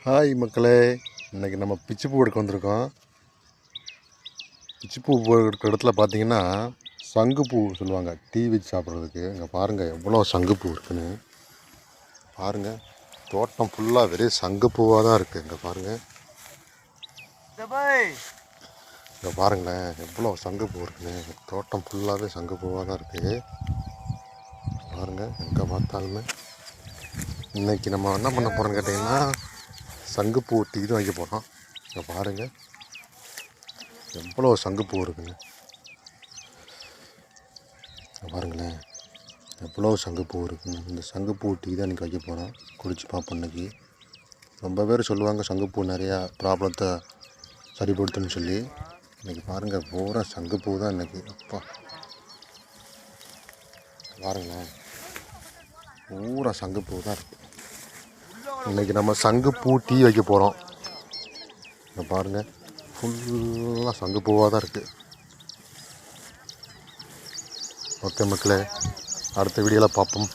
Hi மக்களே, இன்றைக்கி நம்ம பிச்சிப்பூ எடுக்க வந்திருக்கோம். பிச்சிப்பூ எடுக்கிற இடத்துல பார்த்தீங்கன்னா சங்குப்பூ சொல்லுவாங்க, டீ வச்சு சாப்பிட்றதுக்கு. இங்கே பாருங்கள் எவ்வளோ சங்குப்பூ இருக்குன்னு பாருங்கள். தோட்டம் ஃபுல்லாக வெறும் சங்குப்பூவாக தான் இருக்குது. இங்கே பாருங்கள், இங்கே பாருங்களேன் எவ்வளோ சங்குப்பூ இருக்குன்னு. தோட்டம் ஃபுல்லாகவே சங்குப்பூவாக தான் இருக்குது. பாருங்கள், எங்கே பார்த்தாலுமே. இன்றைக்கி நம்ம என்ன பண்ண போகிறோன்னு கேட்டிங்கன்னா சங்குப்பூ டீ தான் வைக்க போகிறோம். இங்கே பாருங்கள் எவ்வளோ சங்குப்பூ இருக்குங்க. பாருங்களேன் எவ்வளோ சங்குப்பூ இருக்குங்க. இந்த சங்குப்பூ டீ தான் இன்றைக்கி வைக்க போகிறோம். குடிச்சு பார்ப்போம். இன்றைக்கி ரொம்ப பேர் சொல்லுவாங்க சங்குப்பூ நிறையா ப்ராப்ளத்தை சரிப்படுத்துன்னு சொல்லி. இன்றைக்கி பாருங்கள் பூரா சங்குப்பூ தான் இன்றைக்கி. அப்பா பாருங்களேன் பூரா சங்குப்பூ தான் இருக்குது. இன்றைக்கி நம்ம சங்குப்பூ டீ வைக்க போகிறோம். இங்கே பாருங்கள் ஃபுல்லாக சங்குப்பூவாக தான் இருக்குது. ஓகே மக்களே, அடுத்த வீடியோவில் பார்ப்போம்.